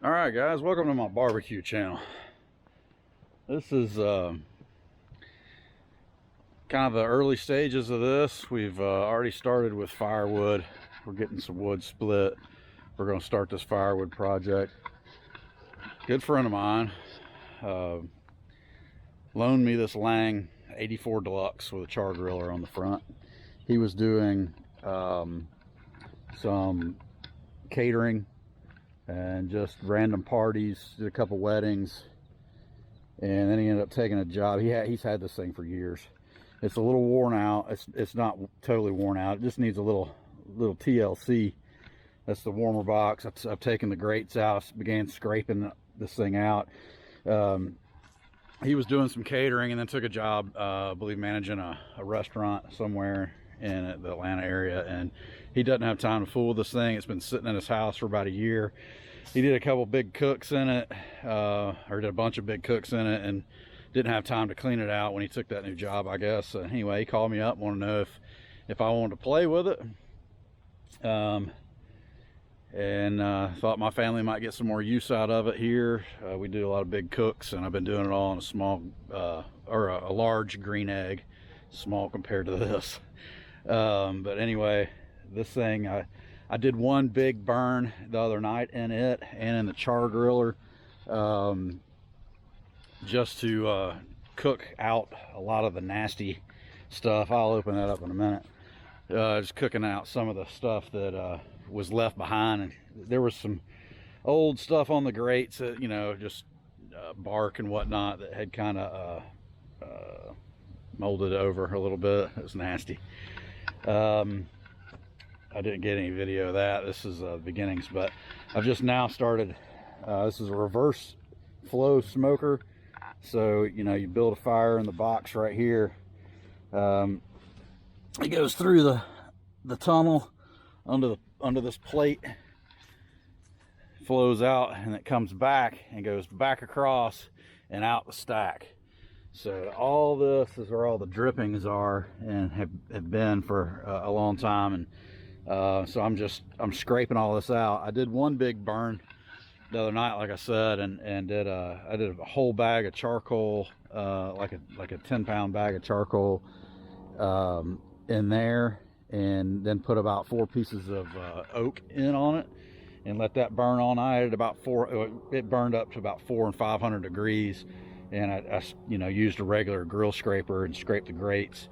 All right, guys, welcome to my barbecue channel. This is kind of the early stages of this. We've already started with firewood. We're getting some wood split. We're going to start this firewood project. Good friend of mine loaned me this Lang 84 Deluxe with a char griller on the front. He was doing some catering and just random parties, did a couple weddings, and then he ended up taking a job. He's had this thing for years. It's a little worn out. It's not totally worn out. It just needs a little TLC. That's the warmer box. I've taken the grates out, began scraping this thing out. He was doing some catering and then took a job, I believe, managing a restaurant somewhere in the Atlanta area, and he doesn't have time to fool with this thing. It's been sitting in his house for about a year. He did a couple big cooks in it, or did a bunch of big cooks in it, and didn't have time to clean it out when he took that new job, I guess. Anyway, he called me up, wanted to know if I wanted to play with it, and thought my family might get some more use out of it here. We do a lot of big cooks, and I've been doing it all in a small or a large green egg, small compared to this. But anyway, this thing, I did one big burn the other night in it and in the char griller, just to cook out a lot of the nasty stuff. I'll open that up in a minute. Just cooking out some of the stuff that was left behind, and there was some old stuff on the grates that, you know, just bark and whatnot that had kind of molded over a little bit. It was nasty. I didn't get any video of that. This is the beginnings, but I've just now started. This is a reverse flow smoker. So, you know, you build a fire in the box right here. It goes through the tunnel under this plate, flows out, and it comes back and goes back across and out the stack. So all this is where all the drippings are and have been for a long time, and so I'm scraping all this out. I did one big burn the other night, like I said, and I did a whole bag of charcoal, like a 10-pound bag of charcoal in there, and then put about 4 pieces of oak in on it and let that burn all night at about it burned up to about 400 and 500 degrees. And I you know, used a regular grill scraper and scraped the grates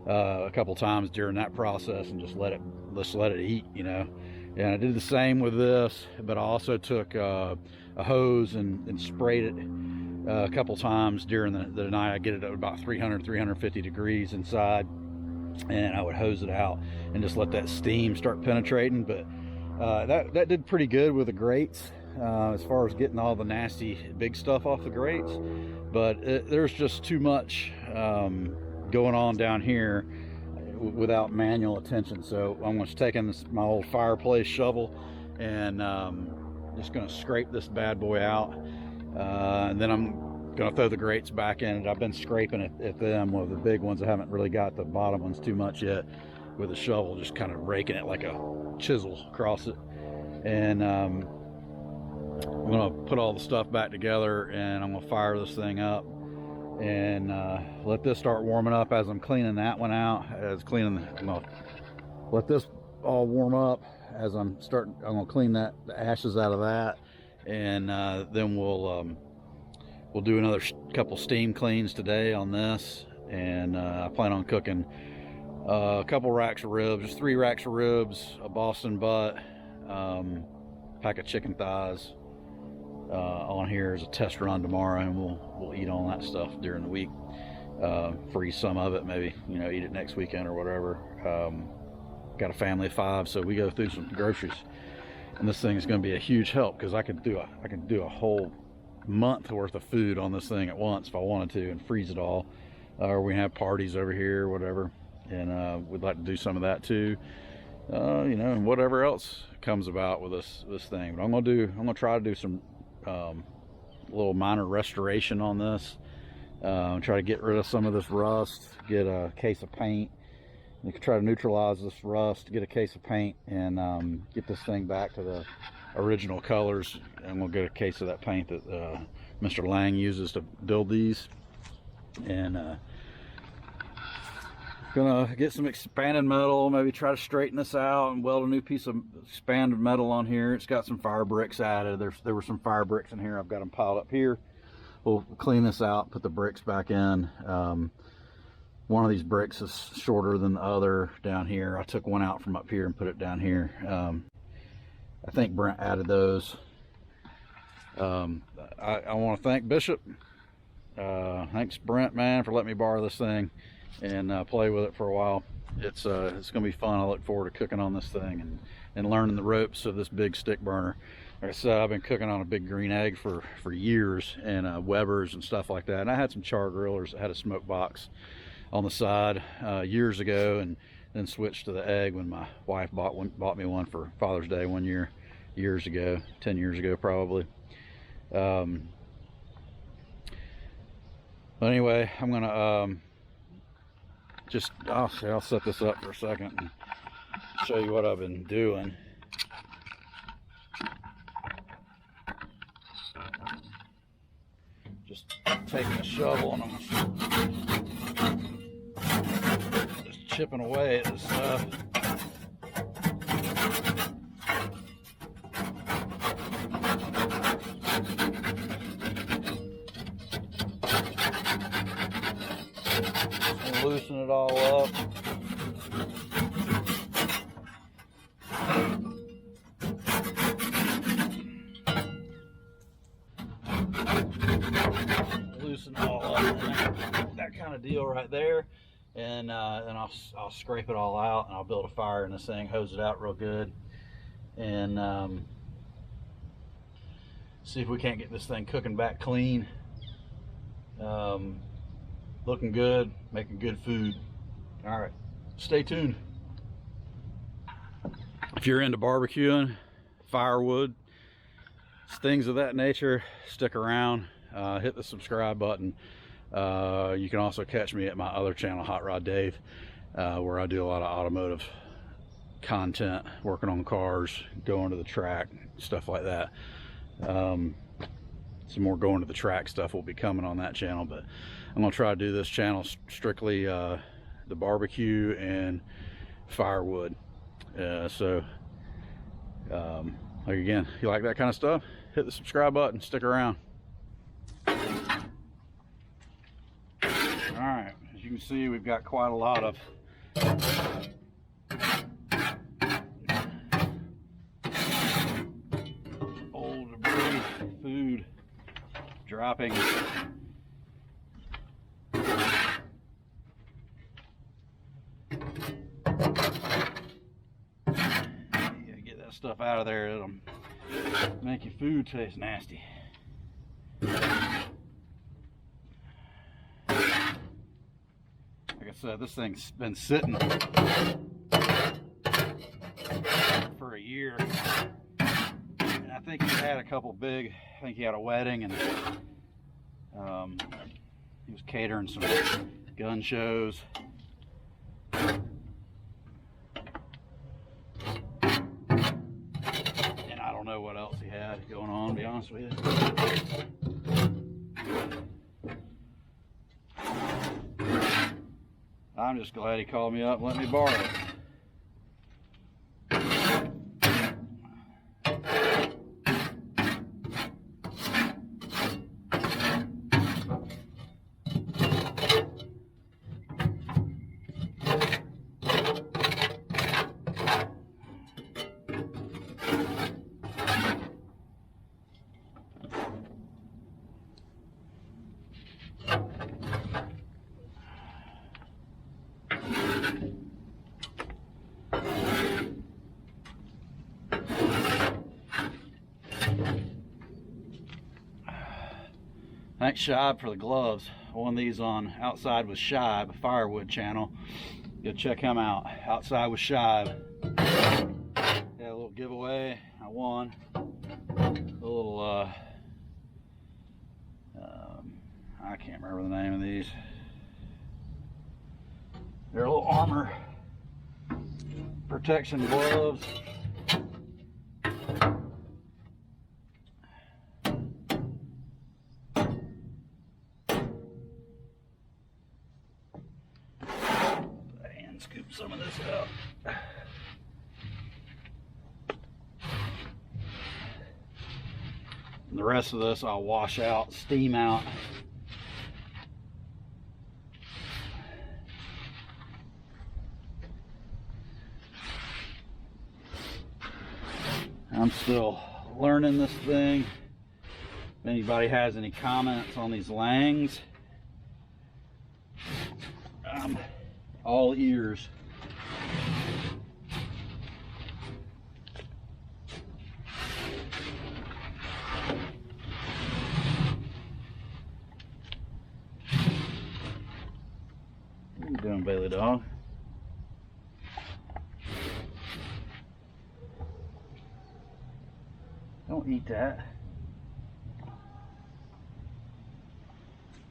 a couple times during that process, and just let it eat, you know. And I did the same with this, but I also took a hose and sprayed it a couple times during the night. I get it at about 350 degrees inside, and I would hose it out and just let that steam start penetrating. But that did pretty good with the grates, as far as getting all the nasty big stuff off the grates. But there's just too much going on down here without manual attention. So I'm just taking my old fireplace shovel and just going to scrape this bad boy out, and then I'm going to throw the grates back in it. I've been scraping at them with the big ones. I haven't really got the bottom ones too much yet with a shovel, just kind of raking it like a chisel across it. And I'm gonna put all the stuff back together, and I'm gonna fire this thing up and let this start warming up as I'm cleaning that one out. I'm gonna let this all warm up as I'm gonna clean the ashes out of that, and then we'll do another couple steam cleans today on this. And I plan on cooking a couple racks of ribs, just 3 racks of ribs, a Boston butt, pack of chicken thighs on here as a test run tomorrow, and we'll eat all that stuff during the week. Freeze some of it, maybe, you know, eat it next weekend or whatever. Got a family of 5, so we go through some groceries, and this thing is going to be a huge help, because I could do a whole month worth of food on this thing at once if I wanted to, and freeze it all. Or we have parties over here or whatever, and we'd like to do some of that too. You know, and whatever else comes about with this thing. But I'm gonna try to do some little minor restoration on this. Try to get rid of some of this rust, get a case of paint. You can try to neutralize this rust, get a case of paint, and get this thing back to original colors, and we'll get a case of that paint that Mr. Lang uses to build these. And gonna get some expanded metal, maybe try to straighten this out and weld a new piece of expanded metal on here. It's got some fire bricks added. There were some fire bricks in here. I've got them piled up here. We'll clean this out, put the bricks back in. One of these bricks is shorter than the other down here. I took one out from up here and put it down here. I think Brent added those. I want to thank Bishop. Thanks Brent, man, for letting me borrow this thing and play with it for a while. It's gonna be fun. I look forward to cooking on this thing and learning the ropes of this big stick burner. Like I said, I've been cooking on a big green egg for years, and Weber's and stuff like that. And I had some char grillers that had a smoke box on the side years ago, and then switched to the egg when my wife bought me one for Father's Day one year, years ago, 10 years ago probably. But anyway, I'm gonna I'll set this up for a second and show you what I've been doing. Just taking a shovel and I'm just chipping away at this stuff. Just loosen it all up. Loosen it all up, that kind of deal right there, and then I'll scrape it all out, and I'll build a fire in this thing, hose it out real good, and see if we can't get this thing cooking back clean, looking good, making good food. All right, stay tuned. If you're into barbecuing, firewood, things of that nature, stick around. Hit the subscribe button. You can also catch me at my other channel, Hot Rod Dave, where I do a lot of automotive content, working on cars, going to the track, stuff like that. Some more going to the track stuff will be coming on that channel, but I'm gonna try to do this channel strictly the barbecue and firewood. Like again, if you like that kind of stuff, hit the subscribe button, stick around. Alright, as you can see, we've got quite a lot of old debris, food dropping. Stuff out of there, it'll make your food taste nasty. Like I said, this thing's been sitting for a year, and I think he had a couple big, I think he had a wedding, and he was catering some gun shows. Know what else he had going on, to be honest with you. I'm just glad he called me up and let me borrow it. Thanks Shibe for the gloves. I won these on Outside with Shibe, Firewood channel. Go check him out. Outside with Shibe. Had a little giveaway. I won a little I can't remember the name of these. They're little armor protection gloves. Scoop some of this up. And the rest of this I'll wash out, steam out. I'm still learning this thing. If anybody has any comments on these Langs, I'm all ears. What are you doing, Bailey dog? Don't eat that.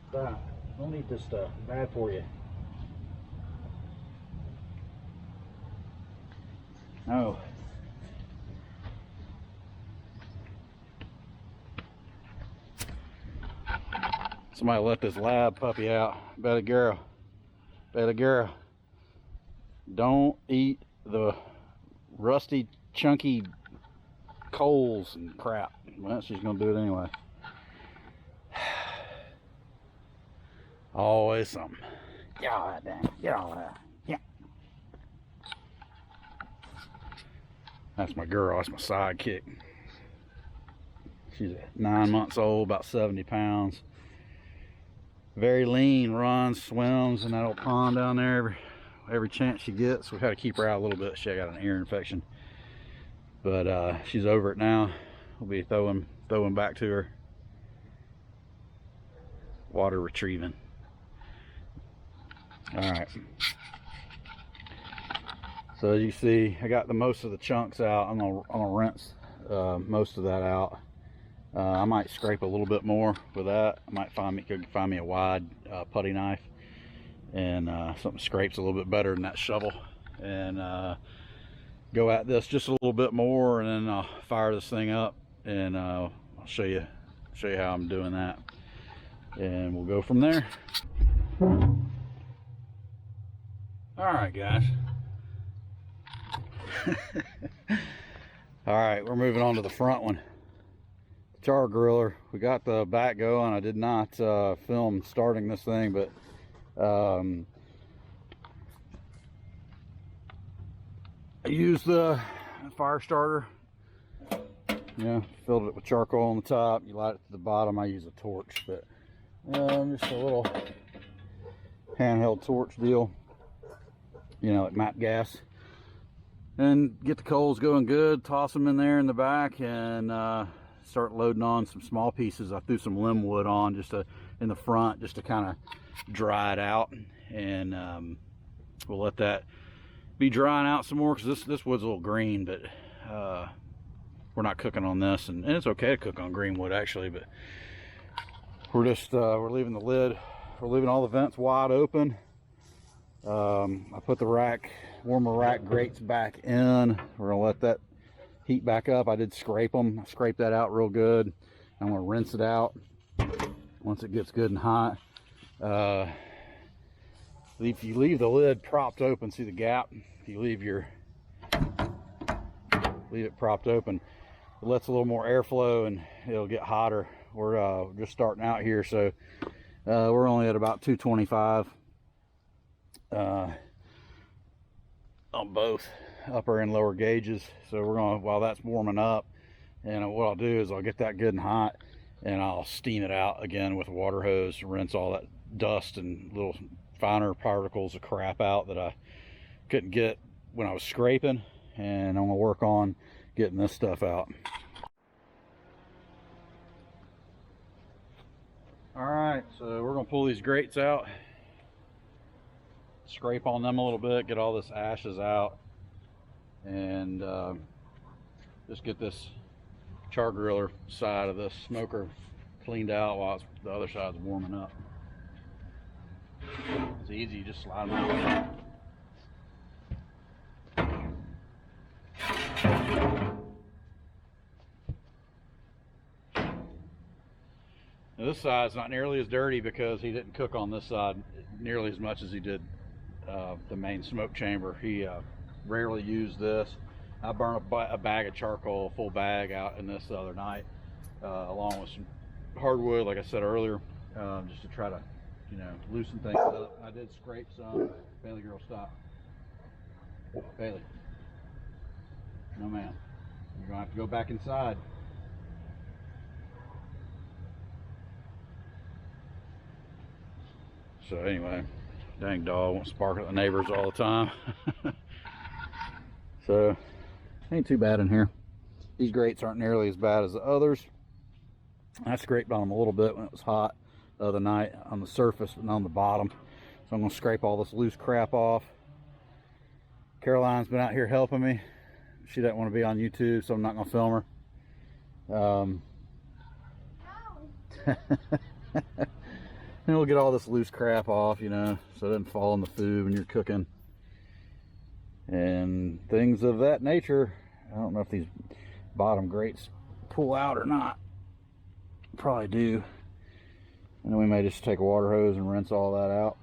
Stop. Don't eat this stuff. It's bad for you. No. Somebody let this lab puppy out. Bailey girl. Bailey girl. Don't eat the rusty, chunky coals and crap. Well, she's gonna do it anyway. Always something. Get all that down. Get all that. Yeah. That's my girl. That's my sidekick. She's 9 months old, about 70 pounds. Very lean, runs, swims in that old pond down there every chance she gets. We had to keep her out a little bit. She got an ear infection. But she's over it now. We'll be throwing back to her. Water retrieving. All right. So as you see, I got the most of the chunks out. I'm gonna rinse most of that out. I might scrape a little bit more with that. I might find me a wide putty knife and something scrapes a little bit better than that shovel, and go at this just a little bit more, and then I'll fire this thing up, and I'll show you how I'm doing that, and we'll go from there. All right, guys. All right, we're moving on to the front one. Char griller. We got the back going. I did not film starting this thing, but I used the fire starter. Yeah, filled it with charcoal on the top. You light it to the bottom. I use a torch, but just a little handheld torch deal. You know, like map gas. And get the coals going good. Toss them in there in the back, and start loading on some small pieces. I threw some limb wood on just in the front, just to kind of dry it out, and we'll let that be drying out some more, because this wood's a little green, but we're not cooking on this, and it's okay to cook on green wood actually, but we're just we're leaving the lid, we're leaving all the vents wide open. I put the warmer rack grates back in. We're gonna let that heat back up. I did scrape them. I scraped that out real good. I'm gonna rinse it out once it gets good and hot. If you leave the lid propped open, see the gap? If you leave it propped open, it lets a little more airflow and it'll get hotter. We're just starting out here, so we're only at about 225 on both upper and lower gauges. So we're gonna, while that's warming up, and what I'll do is I'll get that good and hot, and I'll steam it out again with a water hose, rinse all that dust and little finer particles of crap out that I couldn't get when I was scraping, and I'm gonna work on getting this stuff out. All right, so we're gonna pull these grates out, scrape on them a little bit, get all this ashes out, and just get this char griller side of this smoker cleaned out while the other side's warming up. It's easy, you just slide them out. Now this side's not nearly as dirty because he didn't cook on this side nearly as much as he did the main smoke chamber. He rarely used this. I burned a bag of charcoal, a full bag, out in this the other night, along with some hardwood, like I said earlier, just to try to, you know, loosen things up. I did scrape some. Bailey girl, stop. Bailey. No ma'am. You're gonna have to go back inside. So anyway, dang dog wants to bark at the neighbors all the time. So ain't too bad in here. These grates aren't nearly as bad as the others. I scraped on them a little bit when it was hot the other night on the surface and on the bottom. So I'm gonna scrape all this loose crap off. Caroline's been out here helping me. She doesn't want to be on YouTube, so I'm not gonna film her. And we'll get all this loose crap off, you know, so it doesn't fall in the food when you're cooking and things of that nature. I don't know if these bottom grates pull out or not. Probably do. And then we may just take a water hose and rinse all that out.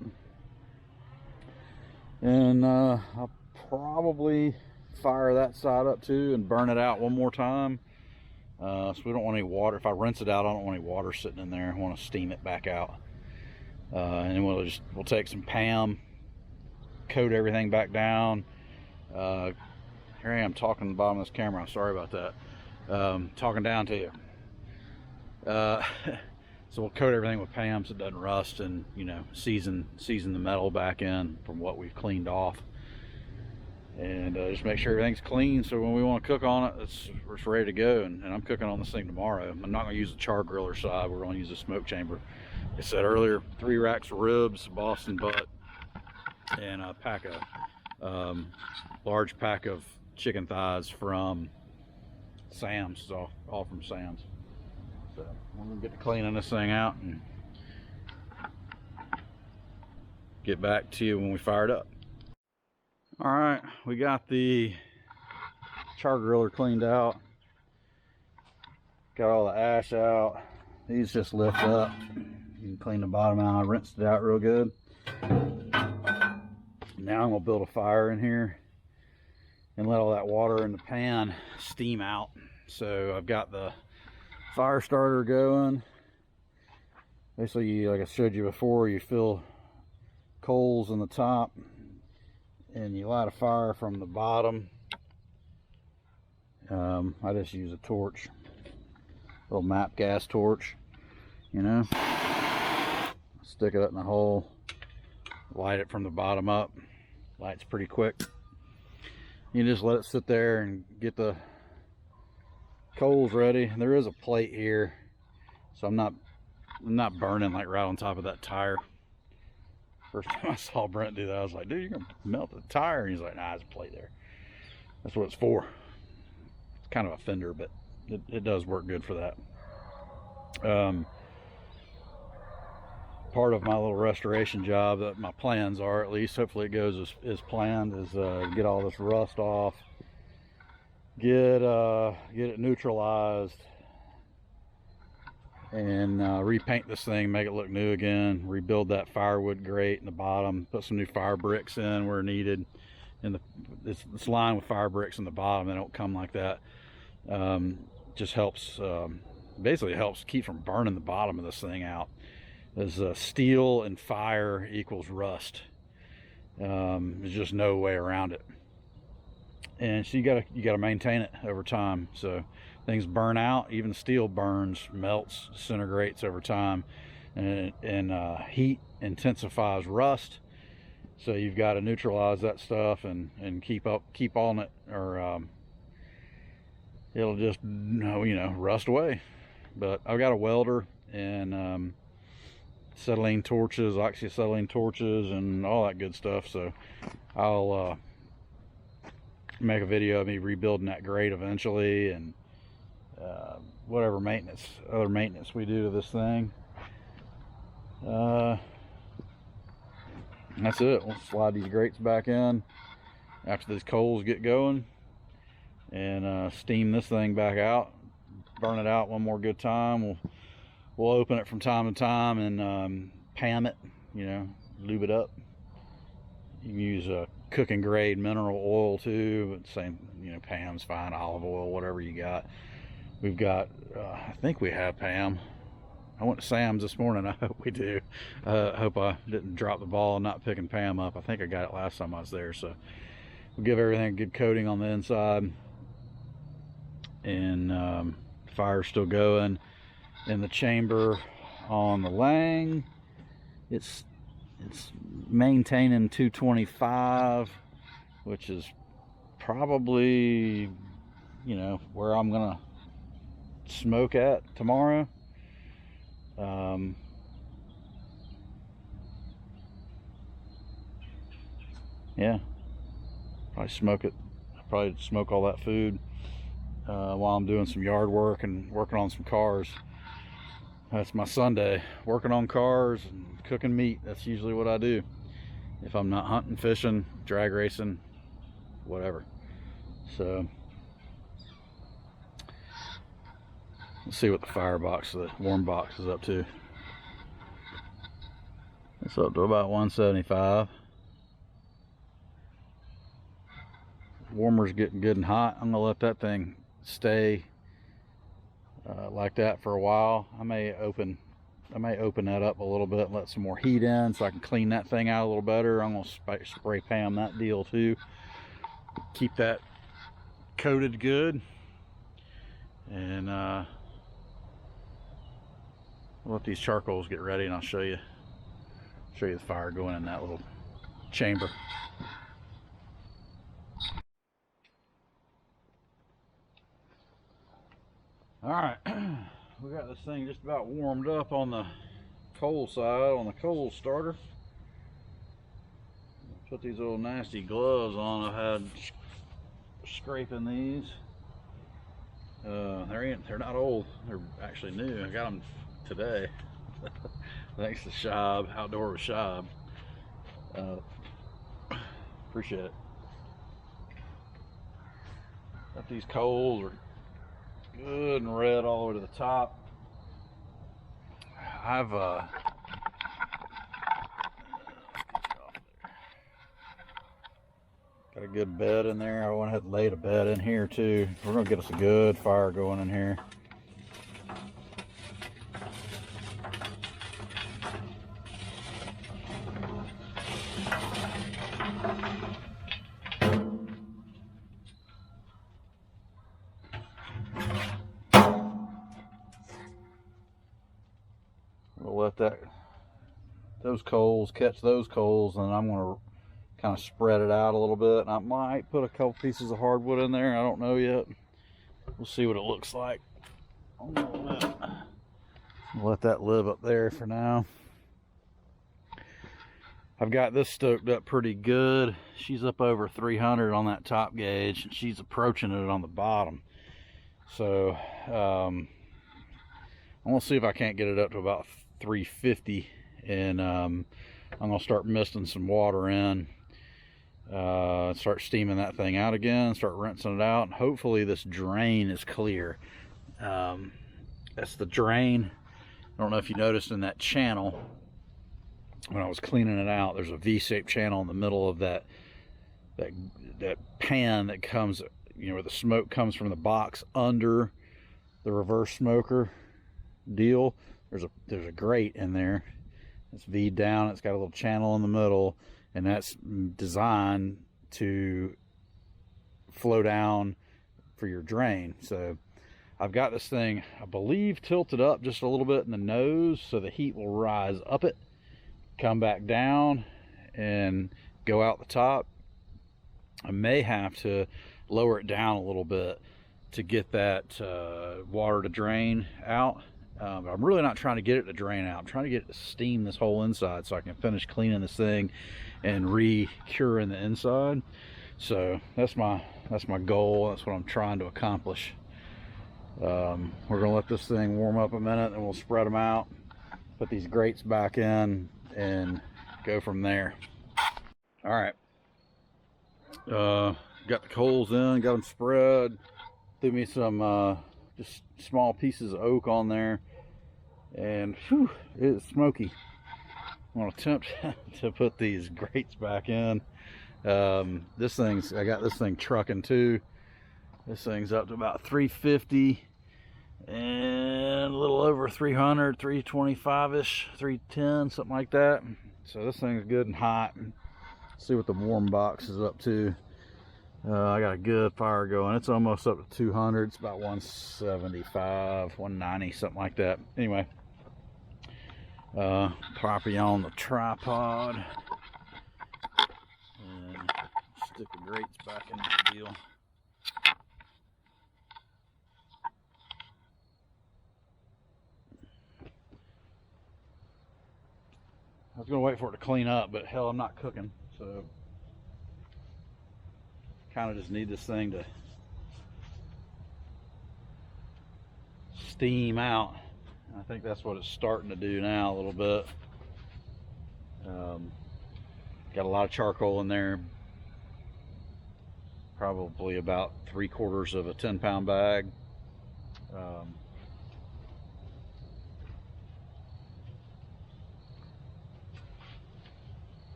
And I'll probably fire that side up too and burn it out one more time. So we don't want any water. If I rinse it out, I don't want any water sitting in there. I want to steam it back out. And then we'll take some PAM, coat everything back down. Here I am talking to the bottom of this camera. Sorry about that. Talking down to you. So we'll coat everything with PAM so it doesn't rust, and, you know, season the metal back in from what we've cleaned off, and just make sure everything's clean, so when we want to cook on it, it's ready to go. And I'm cooking on this thing tomorrow. I'm not going to use the char griller side. We're going to use the smoke chamber. Like I said earlier, 3 racks of ribs, Boston butt, and a pack of large pack of chicken thighs from Sam's. It's all from Sam's. So we're gonna get to cleaning this thing out and get back to you when we fire it up. All right, we got the char griller cleaned out. Got all the ash out. These just lift up. You can clean the bottom out. I rinsed it out real good. Now I'm gonna build a fire in here and let all that water in the pan steam out. So I've got the fire starter going. Basically, like I showed you before, you fill coals in the top and you light a fire from the bottom. I just use a torch, a little MAP gas torch, you know. Stick it up in the hole, light it from the bottom up. Lights pretty quick. You just let it sit there and get the coals ready. There is a plate here, so I'm not burning like right on top of that tire. First time I saw Brent do that, I was like, dude, you're gonna melt the tire. And he's like, nah, there's a plate there. That's what it's for. It's kind of a fender, but it does work good for that. Part of my little restoration job, that my plans are, at least hopefully it goes as planned, is get all this rust off, get it neutralized, and repaint this thing, make it look new again, rebuild that firewood grate in the bottom, put some new fire bricks in where needed, and it's lined with fire bricks in the bottom. They don't come like that. Just helps, basically helps keep from burning the bottom of this thing out. As steel and fire equals rust. There's just no way around it. And so you gotta maintain it over time. So things burn out. Even steel burns, melts, disintegrates over time, and heat intensifies rust. So you've got to neutralize that stuff and keep on it, or it'll just, you know, rust away. But I've got a welder and acetylene torches, oxyacetylene torches, and all that good stuff. So I'll make a video of me rebuilding that grate eventually, and whatever other maintenance we do to this thing. That's it. We'll slide these grates back in after these coals get going, and steam this thing back out, burn it out one more good time. We'll open it from time to time and PAM it, you know, lube it up. You can use a cooking grade mineral oil too, but same, you know, Pam's fine, olive oil, whatever you got. We've got, I think we have Pam. I went to Sam's this morning. I hope we do. I hope I didn't drop the ball and not picking Pam up. I think I got it last time I was there. So we'll give everything a good coating on the inside. And fire's still going in the chamber on the Lang. It's maintaining 225, which is probably, you know, where I'm gonna smoke at tomorrow. Yeah, probably smoke it. Probably smoke all that food while I'm doing some yard work and working on some cars. That's my Sunday, working on cars and cooking meat. That's usually what I do if I'm not hunting, fishing, drag racing, whatever. So let's see what the firebox, the warm box, is up to. It's up to about 175. Warmer's getting good and hot. I'm gonna let that thing stay like that for a while. I may open that up a little bit and let some more heat in so I can clean that thing out a little better. I'm gonna spray Pam that deal too. Keep that coated good, and I'll let these charcoals get ready, and I'll show you the fire going in that little chamber. All right, we got this thing just about warmed up on the coal side, on the coal starter. Put these little nasty gloves on. I've had scraping these. They're not old. They're actually new. I got them today. Thanks to Shab, Outdoor with Shab. Appreciate it. Got these coals are good and red all the way to the top. I've got a good bed in there. I went ahead and laid a bed in here too. We're gonna get us a good fire going in here. We'll let those coals catch those coals, and I'm going to kind of spread it out a little bit. And I might put a couple pieces of hardwood in there. I don't know yet. We'll see what it looks like. I'll let that live up there for now. I've got this stoked up pretty good. She's up over 300 on that top gauge, and she's approaching it on the bottom. So I'm gonna see if I can't get it up to about 350, and I'm gonna start misting some water in, start steaming that thing out again, start rinsing it out, and hopefully this drain is clear. That's the drain. I don't know if you noticed in that channel when I was cleaning it out, there's a V-shaped channel in the middle of that pan that comes, you know, where the smoke comes from the box under the reverse smoker deal. There's a grate in there. It's V'd down. It's got a little channel in the middle, and that's designed to flow down for your drain. So I've got this thing, I believe, tilted up just a little bit in the nose so the heat will rise up it, come back down, and go out the top. I may have to lower it down a little bit to get that water to drain out. But I'm really not trying to get it to drain out. I'm trying to get it to steam this whole inside so I can finish cleaning this thing and re-curing the inside. So that's my goal. That's what I'm trying to accomplish. We're gonna let this thing warm up a minute, and we'll spread them out, put these grates back in, and go from there. All right. Got the coals in, got them spread. Threw me some just small pieces of oak on there, and whew, it's smoky. going to attempt to put these grates back in. I got this thing trucking too. This thing's up to about 350 and a little over 300, 325-ish, 310, something like that. So this thing's good and hot. See what the warm box is up to. I got a good fire going. It's almost up to 200. It's about 175, 190, something like that. Anyway, pop you on the tripod and stick the grates back into the deal. I was gonna wait for it to clean up, but hell, I'm not cooking, so kind of just need this thing to steam out. I think that's what it's starting to do now a little bit. Got a lot of charcoal in there, probably about 3/4 of a 10-pound bag.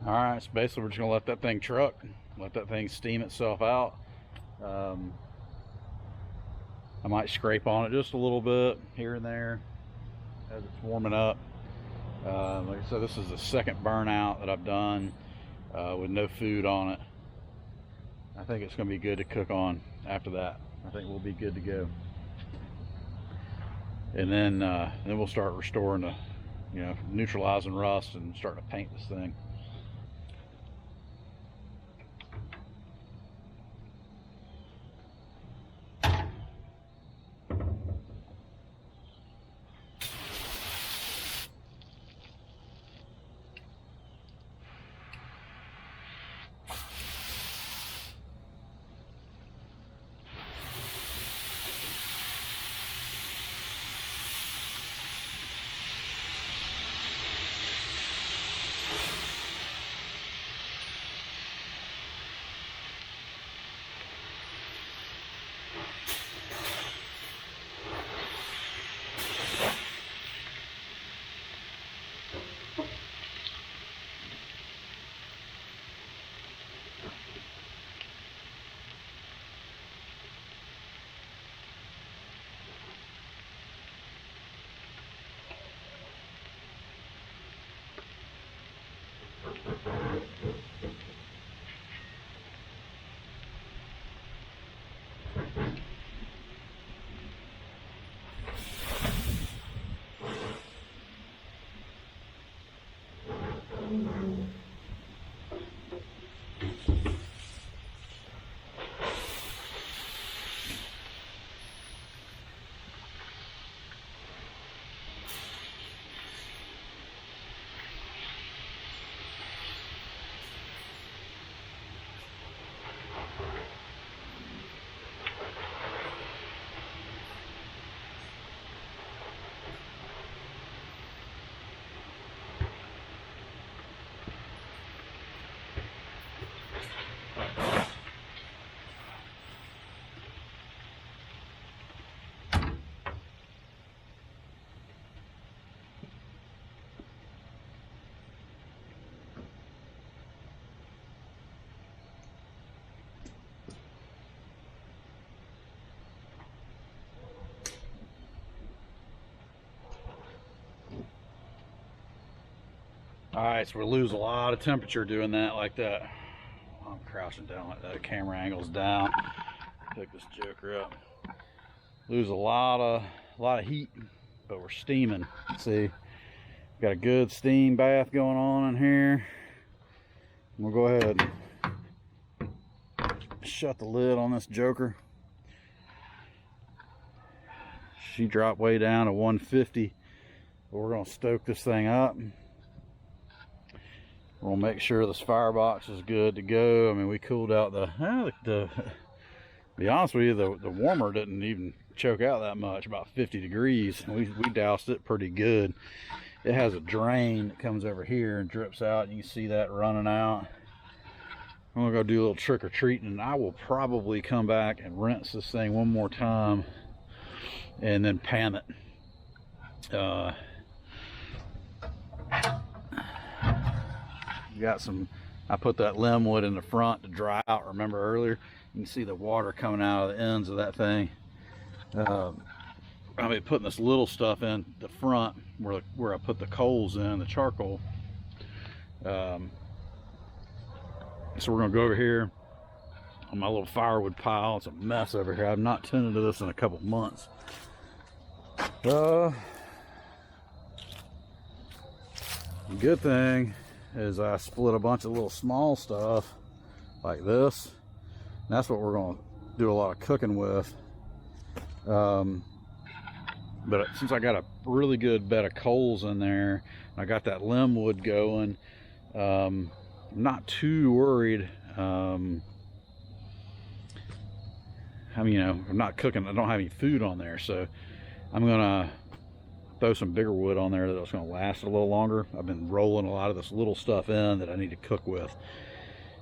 All right, so basically we're just gonna let that thing truck, let that thing steam itself out. I might scrape on it just a little bit here and there as it's warming up. Like I said, this is the second burnout that I've done with no food on it. I think it's gonna be good to cook on after that. I think we'll be good to go. And then we'll start restoring the, neutralizing rust and starting to paint this thing. All right, so we lose a lot of temperature doing that like that. I'm crouching down like that. Camera angle's down. Pick this joker up. Lose a lot of heat, but we're steaming. Let's see, got a good steam bath going on in here. We'll go ahead and shut the lid on this joker. She dropped way down to 150. But we're gonna stoke this thing up. We'll make sure this firebox is good to go. I mean, we cooled out to be honest with you, the warmer didn't even choke out that much, about 50 degrees. We doused it pretty good. It has a drain that comes over here and drips out. You can see that running out. I'm gonna go do a little trick-or-treating, and I will probably come back and rinse this thing one more time and then pan it. Got some, I put that limb wood in the front to dry out. Remember earlier, you can see the water coming out of the ends of that thing. I'll be putting this little stuff in the front where I put the coals in, the charcoal. So we're gonna go over here on my little firewood pile. It's a mess over here. I've not tended to this in a couple months. Good thing is I split a bunch of little small stuff like this. And that's what we're going to do a lot of cooking with. But since I got a really good bed of coals in there, I got that limb wood going, I'm not too worried. I mean, I'm not cooking, I don't have any food on there, so I'm gonna throw some bigger wood on there that's going to last a little longer. I've been rolling a lot of this little stuff in that I need to cook with,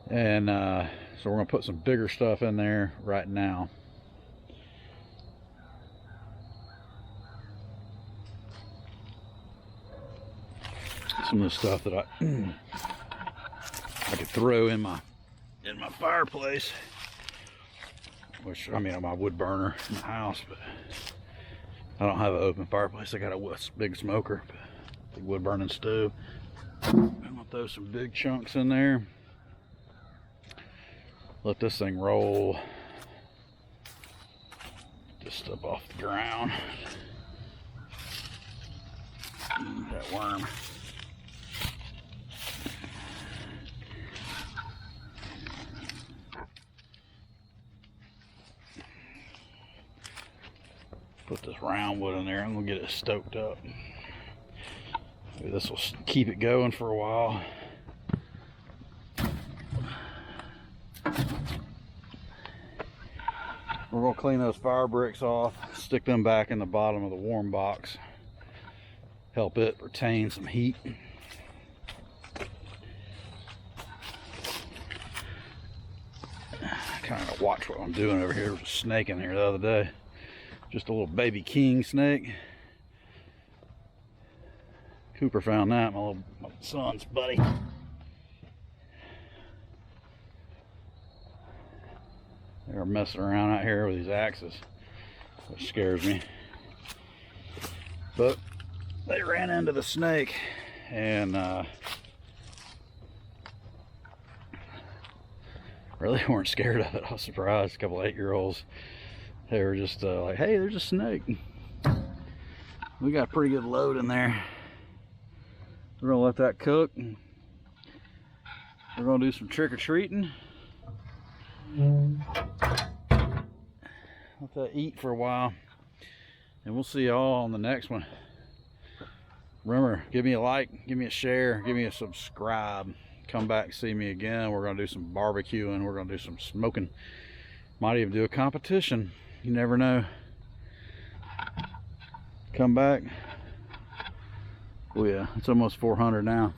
and so we're going to put some bigger stuff in there right now. Some of the stuff that I could throw in my fireplace, which, I mean, on my wood burner in the house, but I don't have an open fireplace. I got a big smoker, big wood burning stove. I'm gonna throw some big chunks in there. Let this thing roll. Get this stuff off the ground. That worm. Put this round wood in there. I'm gonna get it stoked up. Maybe this will keep it going for a while. We're gonna clean those fire bricks off, stick them back in the bottom of the warm box, help it retain some heat. Kind of watch what I'm doing over here. There was a snake in here the other day. Just a little baby king snake. Cooper found that, my son's buddy. They're messing around out here with these axes, which scares me. But they ran into the snake, and really weren't scared of it. I was surprised. A couple 8-year-olds. They were just like, hey, there's a snake. We got a pretty good load in there. We're gonna let that cook. We're gonna do some trick-or-treating. Let that eat for a while. And we'll see y'all on the next one. Remember, give me a like, give me a share, give me a subscribe. Come back, see me again. We're gonna do some barbecuing. We're gonna do some smoking. Might even do a competition. You never know. Come back. Oh yeah, it's almost 400 now.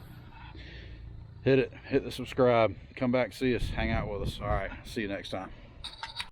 Hit it, hit the subscribe. Come back, see us, hang out with us. All right, see you next time.